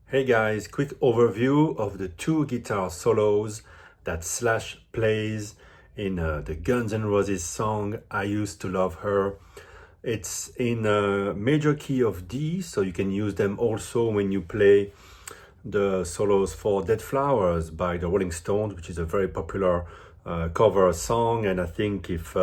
Hey guys, quick overview of the two guitar solos that Slash plays in the Guns N' Roses song I Used to Love Her. It's in a major key of D, so you can use them also when you play the solos for Dead Flowers by the Rolling Stones, which is a very popular cover song. And I think if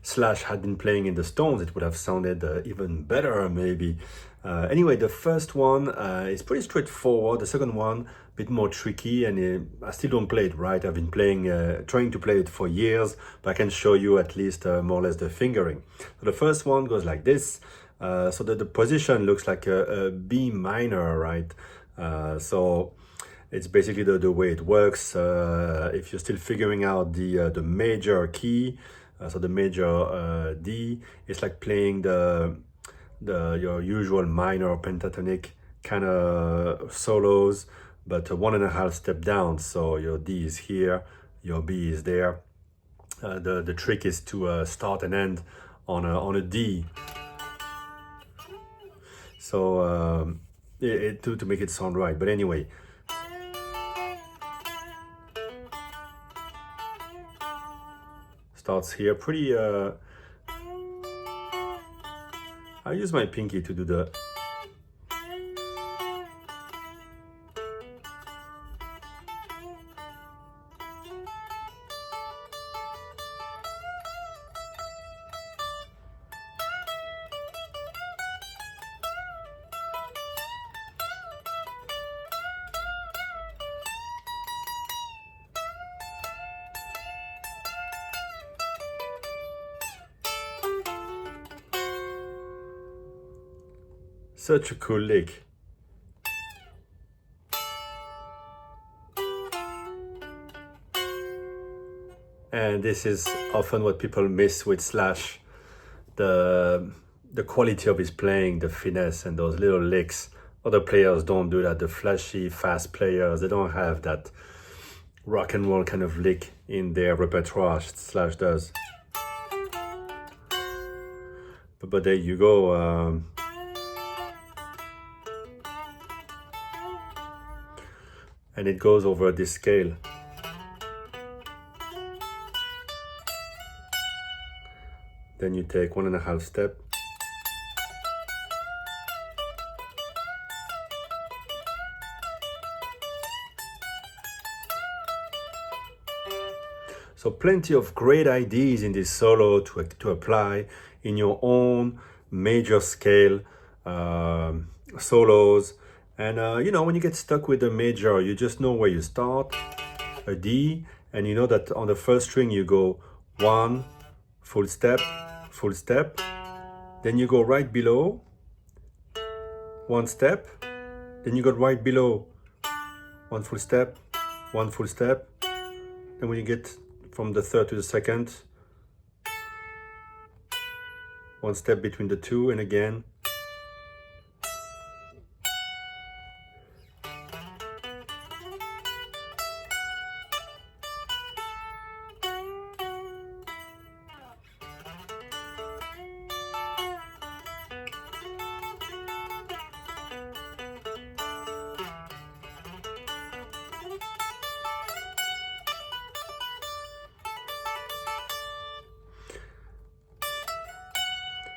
Slash had been playing in the Stones, it would have sounded even better, maybe. Anyway, the first one is pretty straightforward. The second one, a bit more tricky, and I still don't play it right. I've been trying to play it for years, but I can show you at least more or less the fingering. So the first one goes like this. So the position looks like a B minor, right? So it's basically the way it works. If you're still figuring out the major key, so the major D, it's like playing your usual minor pentatonic kind of solos, but 1.5 step down. So your D is here, your B is there. The trick is to start and end on a D. So to make it sound right. But anyway, starts here pretty. I use my pinky to do the. Such a cool lick. And this is often what people miss with Slash, the quality of his playing, the finesse and those little licks. Other players don't do that. The flashy, fast players, they don't have that rock and roll kind of lick in their repertoire. Slash does. But there you go. And it goes over this scale. Then you take 1.5 step. So plenty of great ideas in this solo to apply in your own major scale solos. And when you get stuck with a major, you just know where you start, a D, and you know that on the first string you go 1, full step, then you go right below, 1 step, then you go right below, 1 full step, 1 full step, then when you get from the third to the second, 1 step between the two, and again.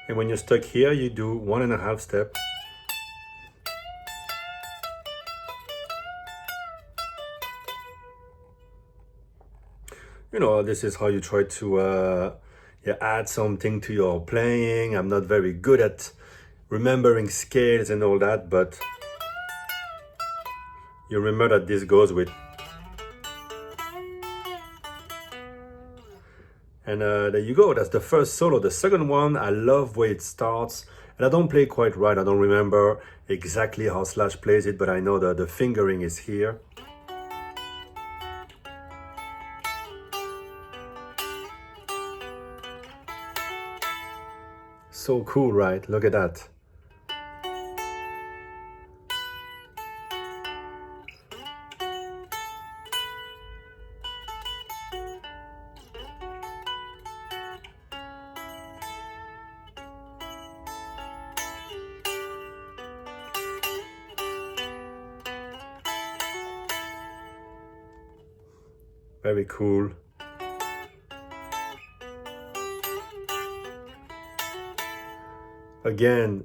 And when you're stuck here, you do 1.5 step. This is how you try to add something to your playing. I'm not very good at remembering scales and all that, but you remember that this goes with. And there you go, that's the first solo. The second one, I love where it starts. And I don't play quite right. I don't remember exactly how Slash plays it, but I know that the fingering is here. So cool, right? Look at that. Very cool. Again,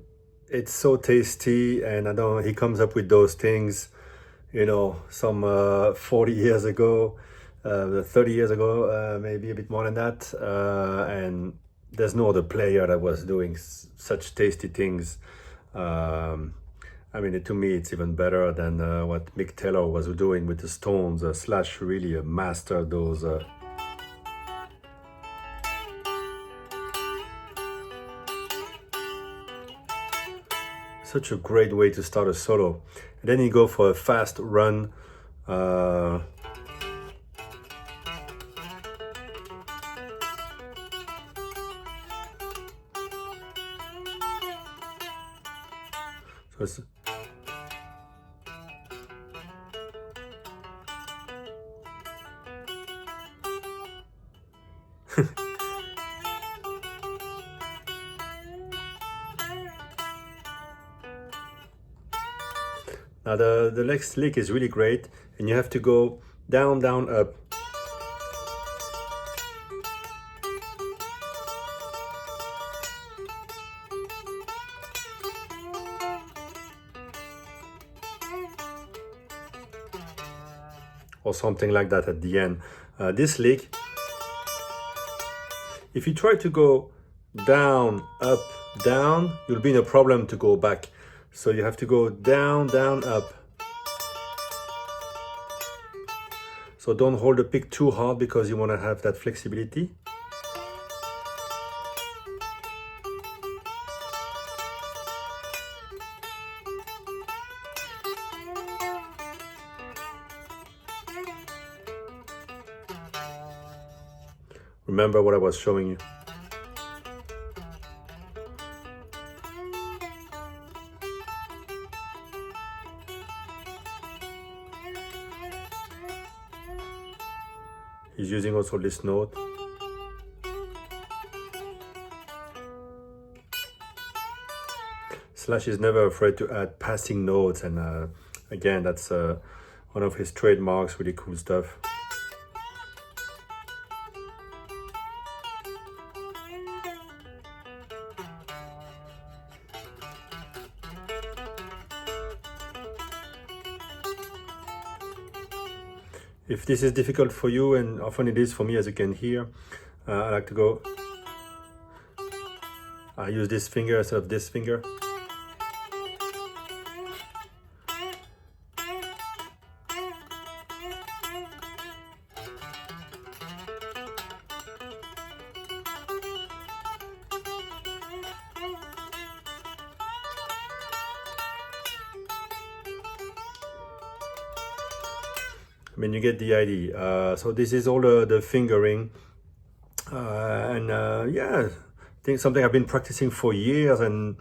it's so tasty, and I don't know, he comes up with those things, you know, some 40 years ago, 30 years ago, maybe a bit more than that. And there's no other player that was doing such tasty things. I mean, to me, it's even better than what Mick Taylor was doing with the Stones. Slash really mastered those. Such a great way to start a solo. And then you go for a fast run. So it's, now the next lick is really great, and you have to go down, down, up. Or something like that at the end. This lick, if you try to go down, up, down, you'll be in a problem to go back. So you have to go down, down, up. So don't hold the pick too hard because you want to have that flexibility. Remember what I was showing you. He's using also this note. Slash is never afraid to add passing notes, and again, that's one of his trademarks, really cool stuff. If this is difficult for you, and often it is for me, as you can hear, I like to go, I use this finger instead of this finger. I mean, you get the idea. So this is all the fingering, yeah, I think something I've been practicing for years and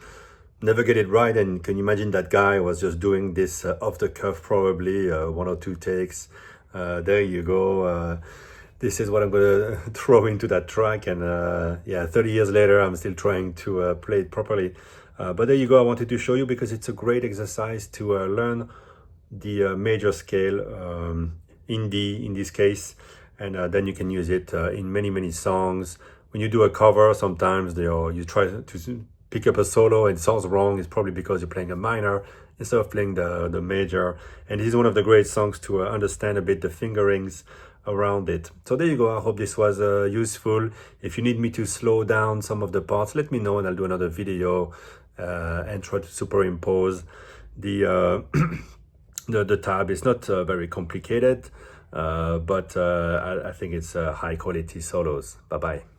never get it right. And can you imagine that guy was just doing this off the cuff, probably 1 or 2 takes. There you go. This is what I'm gonna throw into that track, and yeah, 30 years later, I'm still trying to play it properly. But there you go. I wanted to show you because it's a great exercise to learn the major scale, in D in this case, and then you can use it in many songs. When you do a cover, sometimes you try to pick up a solo and it sounds wrong. It's probably because you're playing a minor instead of playing the major. And this is one of the great songs to understand a bit the fingerings around it. So there you go. I hope this was useful. If you need me to slow down some of the parts, let me know and I'll do another video and try to superimpose the the tab. Is not very complicated, but I think it's high quality solos. Bye bye.